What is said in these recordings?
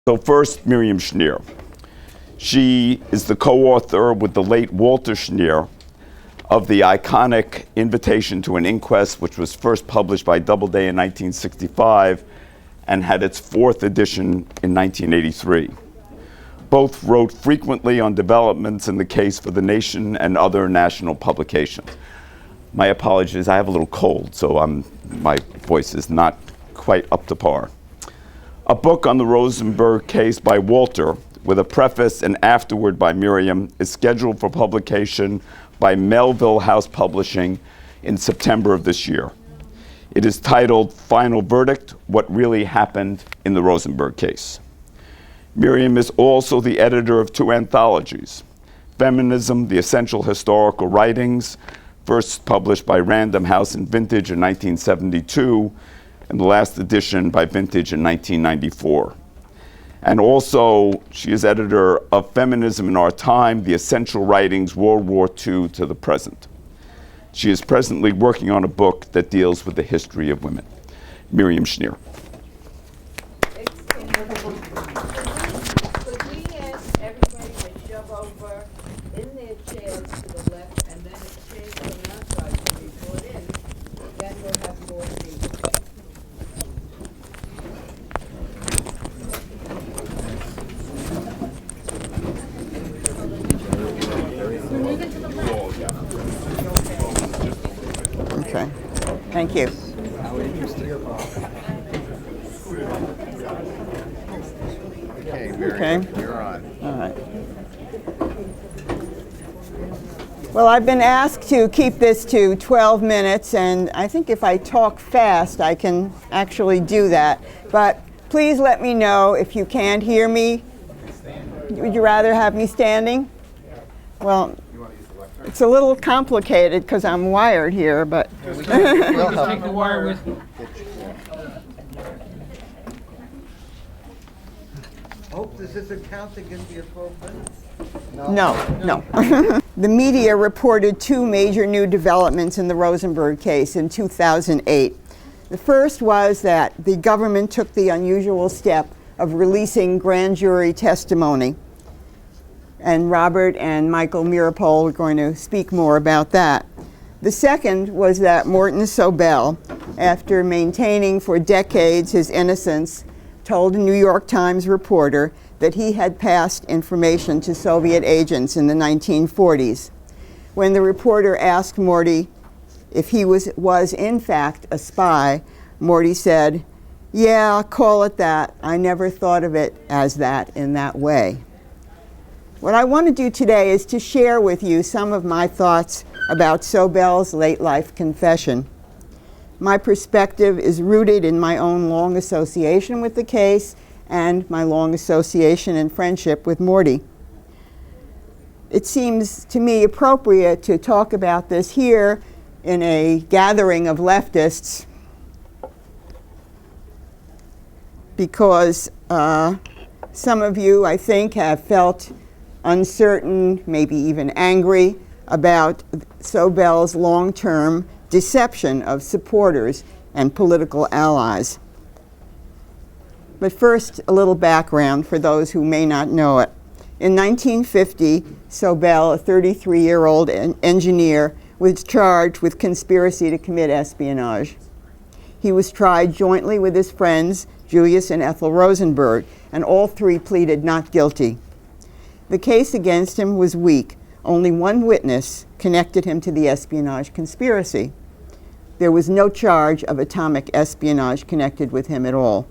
So first, Miriam Schneer. She is the co-author with the late Walter Schneer of the iconic Invitation to an Inquest, which was first published by Doubleday in 1965 and had its fourth edition in 1983. Both wrote frequently on developments in the case for The Nation and other national publications. My apologies, I have a little cold, so my voice is not quite up to par. A book on the Rosenberg case by Walter, with a preface and afterword by Miriam, is scheduled for publication by Melville House Publishing in September of this year. It is titled Final Verdict: What Really Happened in the Rosenberg Case. Miriam is also the editor of two anthologies, Feminism, The Essential Historical Writings, first published by Random House and Vintage in 1972, and the last edition by Vintage in 1994. And also, she is editor of Feminism in Our Time, The Essential Writings, World War II to the Present. She is presently working on a book that deals with the history of women. Miriam Schneer. Could we ask everybody to shove over in their chairs to the left, and then if chairs on the outside can be brought in, then we'll have more seats. Okay, thank you. Okay, Miriam, Okay. you're on. All right. Well, I've been asked to keep this to 12 minutes, and I think if I talk fast, I can actually do that. But please let me know if you can't hear me. Would you rather have me standing? Well, it's a little complicated because I'm wired here, but We'll help. Take the wire with you. Hope this isn't counting in the 12 minutes. no. The media reported two major new developments in the Rosenberg case in 2008. The first was that the government took the unusual step of releasing grand jury testimony. And Robert and Michael Mirapol are going to speak more about that. The second was that Morton Sobel, after maintaining for decades his innocence, told a New York Times reporter that he had passed information to Soviet agents in the 1940s. When the reporter asked Morty if he was in fact a spy, Morty said, "Yeah, call it that. I never thought of it as that in that way." What I want to do today is to share with you some of my thoughts about Sobel's late life confession. My perspective is rooted in my own long association with the case and my long association and friendship with Morty. It seems to me appropriate to talk about this here in a gathering of leftists because some of you, I think, have felt uncertain, maybe even angry about Sobel's long-term deception of supporters and political allies. But first, a little background for those who may not know it. In 1950, Sobel, a 33-year-old engineer, was charged with conspiracy to commit espionage. He was tried jointly with his friends, Julius and Ethel Rosenberg, and all three pleaded not guilty. The case against him was weak. Only one witness connected him to the espionage conspiracy. There was no charge of atomic espionage connected with him at all.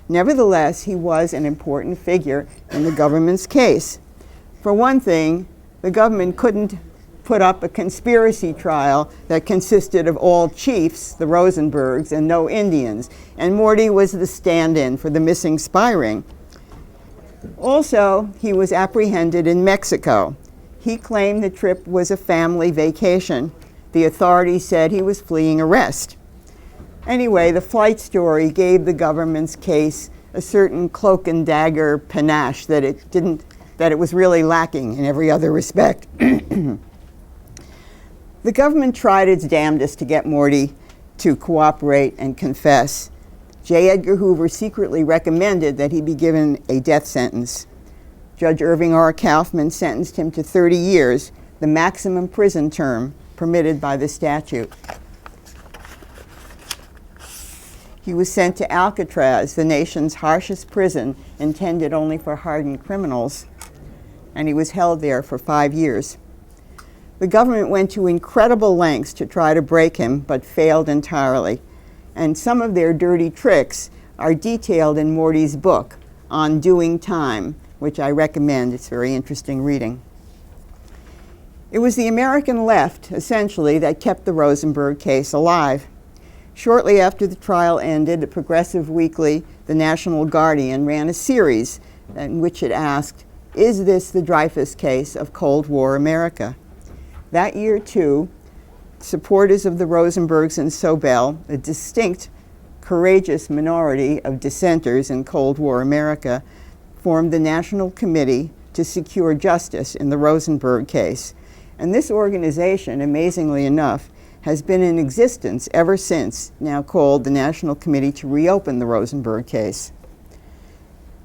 Nevertheless, he was an important figure in the government's case. For one thing, the government couldn't put up a conspiracy trial that consisted of all chiefs, the Rosenbergs, and no Indians, and Morty was the stand-in for the missing spy ring. Also, he was apprehended in Mexico. He claimed the trip was a family vacation. The authorities said he was fleeing arrest. Anyway, the flight story gave the government's case a certain cloak and dagger panache that it was really lacking in every other respect. The government tried its damnedest to get Morty to cooperate and confess. J. Edgar Hoover secretly recommended that he be given a death sentence. Judge Irving R. Kaufman sentenced him to 30 years, the maximum prison term permitted by the statute. He was sent to Alcatraz, the nation's harshest prison, intended only for hardened criminals, and he was held there for 5 years. The government went to incredible lengths to try to break him, but failed entirely. And some of their dirty tricks are detailed in Morty's book, On Doing Time, which I recommend. It's very interesting reading. It was the American left, essentially, that kept the Rosenberg case alive. Shortly after the trial ended, the progressive weekly, The National Guardian, ran a series in which it asked, "Is this the Dreyfus case of Cold War America?" That year, too, supporters of the Rosenbergs and Sobel, a distinct, courageous minority of dissenters in Cold War America, formed the National Committee to secure justice in the Rosenberg case. And this organization, amazingly enough, has been in existence ever since, now called the National Committee to Reopen the Rosenberg case.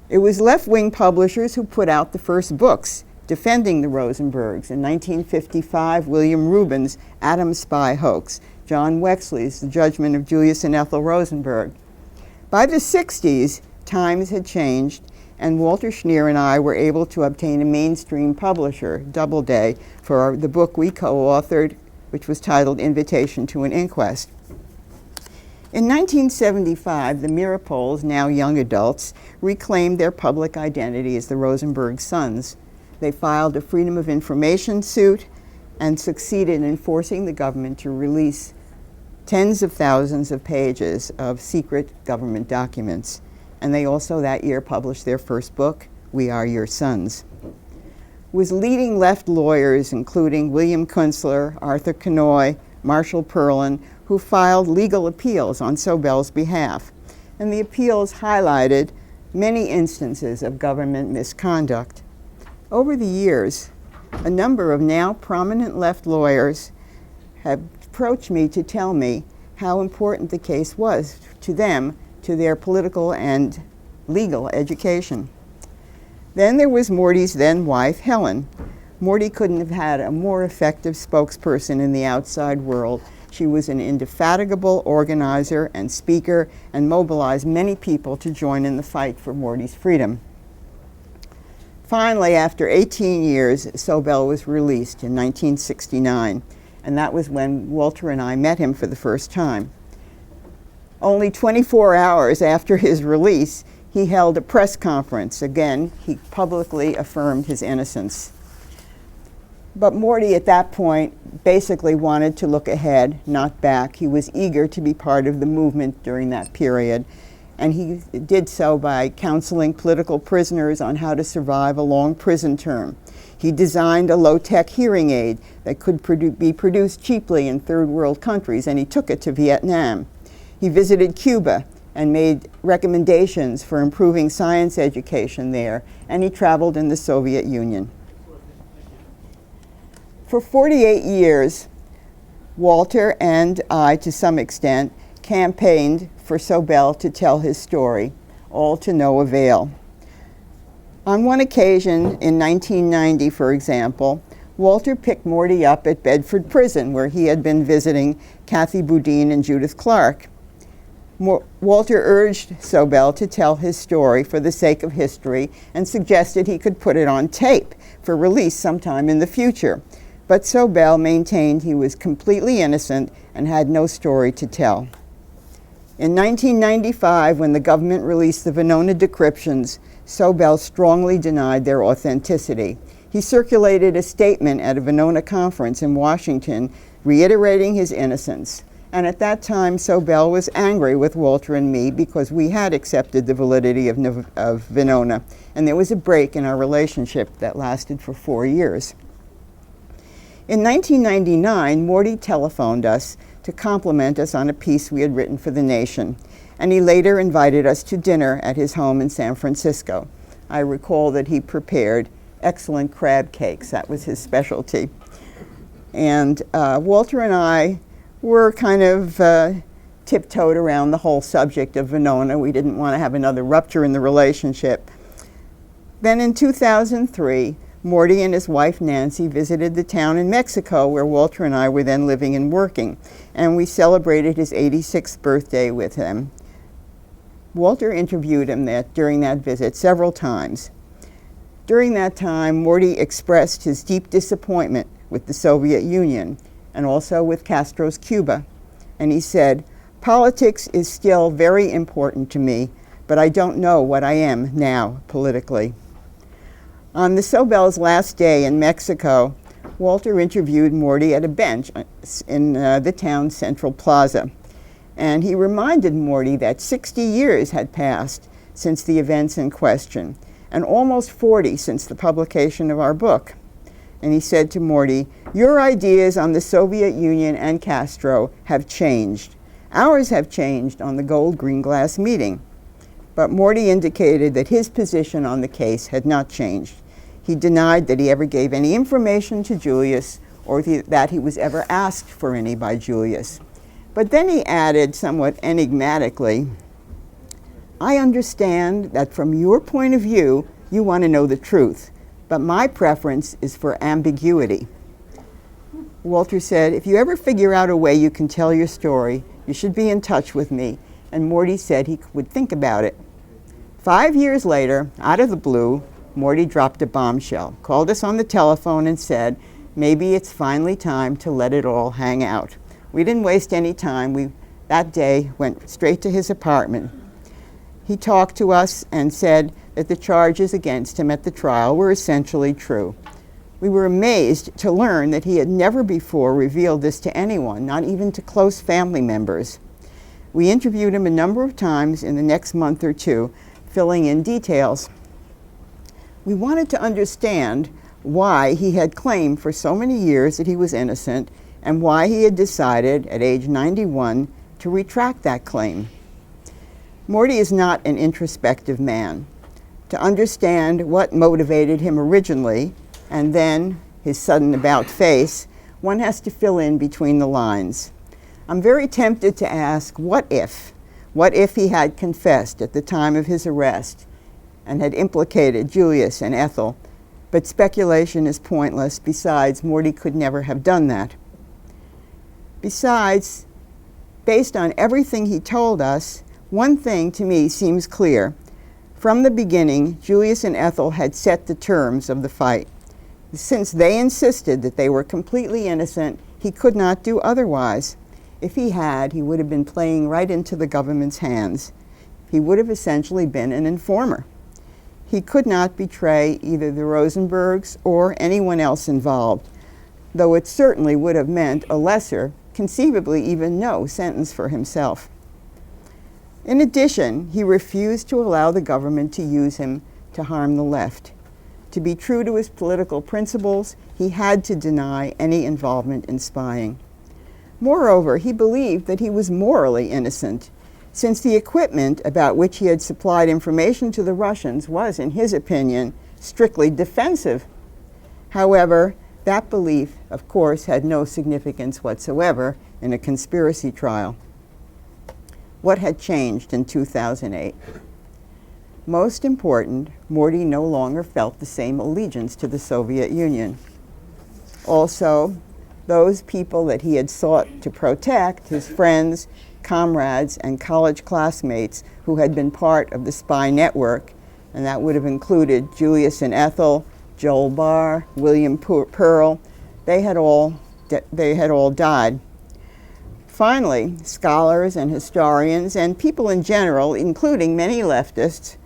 It was left-wing publishers who put out the first books defending the Rosenbergs. In 1955, William Rubin's Atom Spy Hoax, John Wexley's The Judgment of Julius and Ethel Rosenberg. By the 60s, times had changed, and Walter Schneer and I were able to obtain a mainstream publisher, Doubleday, for the book we co-authored, which was titled Invitation to an Inquest. In 1975, the Mirapoles, now young adults, reclaimed their public identity as the Rosenberg Sons. They filed a Freedom of Information suit and succeeded in forcing the government to release tens of thousands of pages of secret government documents. And they also that year published their first book, We Are Your Sons. With leading left lawyers, including William Kunstler, Arthur Kenoy, Marshall Perlin, who filed legal appeals on Sobel's behalf. And the appeals highlighted many instances of government misconduct. Over the years, a number of now prominent left lawyers have approached me to tell me how important the case was to them, to their political and legal education. Then there was Morty's then wife, Helen. Morty couldn't have had a more effective spokesperson in the outside world. She was an indefatigable organizer and speaker and mobilized many people to join in the fight for Morty's freedom. Finally, after 18 years, Sobel was released in 1969, and that was when Walter and I met him for the first time. Only 24 hours after his release, he held a press conference. Again, he publicly affirmed his innocence. But Morty, at that point, basically wanted to look ahead, not back. He was eager to be part of the movement during that period, and he did so by counseling political prisoners on how to survive a long prison term. He designed a low-tech hearing aid that could be produced cheaply in third world countries, and he took it to Vietnam. He visited Cuba and made recommendations for improving science education there, and he traveled in the Soviet Union. For 48 years, Walter and I, to some extent, campaigned for Sobel to tell his story, all to no avail. On one occasion, in 1990, for example, Walter picked Morty up at Bedford Prison, where he had been visiting Kathy Boudin and Judith Clark. Walter urged Sobel to tell his story for the sake of history and suggested he could put it on tape for release sometime in the future. But Sobel maintained he was completely innocent and had no story to tell. In 1995, when the government released the Venona decryptions, Sobel strongly denied their authenticity. He circulated a statement at a Venona conference in Washington reiterating his innocence. And at that time, Sobel was angry with Walter and me because we had accepted the validity of Venona, and there was a break in our relationship that lasted for 4 years. In 1999, Morty telephoned us to compliment us on a piece we had written for The Nation, and he later invited us to dinner at his home in San Francisco. I recall that he prepared excellent crab cakes. That was his specialty. And Walter and I were kind of tiptoed around the whole subject of Venona. We didn't want to have another rupture in the relationship. Then in 2003, Morty and his wife Nancy visited the town in Mexico where Walter and I were then living and working, and we celebrated his 86th birthday with him. Walter interviewed him during that visit several times. During that time, Morty expressed his deep disappointment with the Soviet Union and also with Castro's Cuba. And he said, "Politics is still very important to me, but I don't know what I am now politically." On the Sobel's last day in Mexico, Walter interviewed Morty at a bench in the town's central plaza. And he reminded Morty that 60 years had passed since the events in question, and almost 40 since the publication of our book. And he said to Morty, "Your ideas on the Soviet Union and Castro have changed. Ours have changed on the Gold Green Glass meeting." But Morty indicated that his position on the case had not changed. He denied that he ever gave any information to Julius or that he was ever asked for any by Julius. But then he added, somewhat enigmatically, "I understand that from your point of view, you want to know the truth, but my preference is for ambiguity." Walter said, "If you ever figure out a way you can tell your story, you should be in touch with me," and Morty said he would think about it. 5 years later, out of the blue, Morty dropped a bombshell, called us on the telephone and said, "Maybe it's finally time to let it all hang out." We didn't waste any time. We, that day, went straight to his apartment. He talked to us and said that the charges against him at the trial were essentially true. We were amazed to learn that he had never before revealed this to anyone, not even to close family members. We interviewed him a number of times in the next month or two, filling in details. We wanted to understand why he had claimed for so many years that he was innocent and why he had decided at age 91 to retract that claim. Morty is not an introspective man. To understand what motivated him originally and then his sudden about-face, one has to fill in between the lines. I'm very tempted to ask, what if? What if he had confessed at the time of his arrest and had implicated Julius and Ethel? But speculation is pointless. Besides, Morty could never have done that. Besides, based on everything he told us, one thing to me seems clear. From the beginning, Julius and Ethel had set the terms of the fight. Since they insisted that they were completely innocent, he could not do otherwise. If he had, he would have been playing right into the government's hands. He would have essentially been an informer. He could not betray either the Rosenbergs or anyone else involved, though it certainly would have meant a lesser, conceivably even no, sentence for himself. In addition, he refused to allow the government to use him to harm the left. To be true to his political principles, he had to deny any involvement in spying. Moreover, he believed that he was morally innocent, since the equipment about which he had supplied information to the Russians was, in his opinion, strictly defensive. However, that belief, of course, had no significance whatsoever in a conspiracy trial. What had changed in 2008? Most important, Morty no longer felt the same allegiance to the Soviet Union. Also, those people that he had sought to protect, his friends, comrades, and college classmates who had been part of the spy network, and that would have included Julius and Ethel, Joel Barr, William Pearl, they had all died. Finally, scholars and historians and people in general, including many leftists,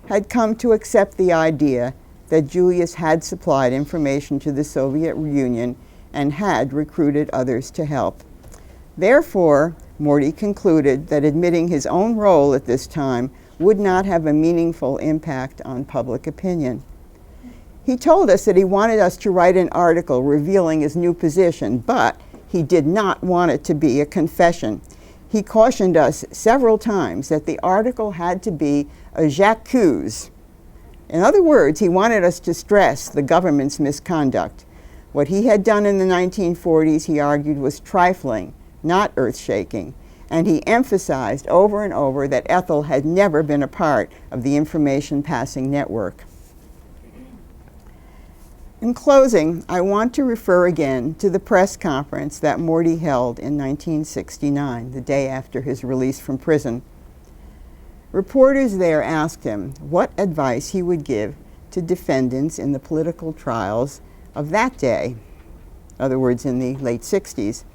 had come to accept the idea that Julius had supplied information to the Soviet Union and had recruited others to help. Therefore, Morty concluded that admitting his own role at this time would not have a meaningful impact on public opinion. He told us that he wanted us to write an article revealing his new position, but he did not want it to be a confession. He cautioned us several times that the article had to be a j'accuse. In other words, he wanted us to stress the government's misconduct. What he had done in the 1940s, he argued, was trifling, not earth-shaking, and he emphasized over and over that Ethel had never been a part of the information passing network. In closing, I want to refer again to the press conference that Morty held in 1969, the day after his release from prison. Reporters there asked him what advice he would give to defendants in the political trials of that day, in other words, in the late 60s.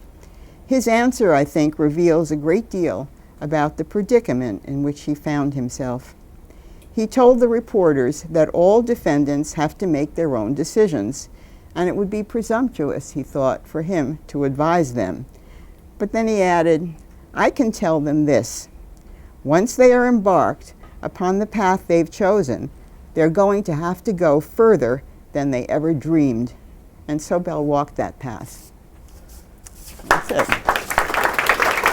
His answer, I think, reveals a great deal about the predicament in which he found himself. He told the reporters that all defendants have to make their own decisions, and it would be presumptuous, he thought, for him to advise them. But then he added, "I can tell them this. Once they are embarked upon the path they've chosen, they're going to have to go further than they ever dreamed." And Sobel walked that path. That's it.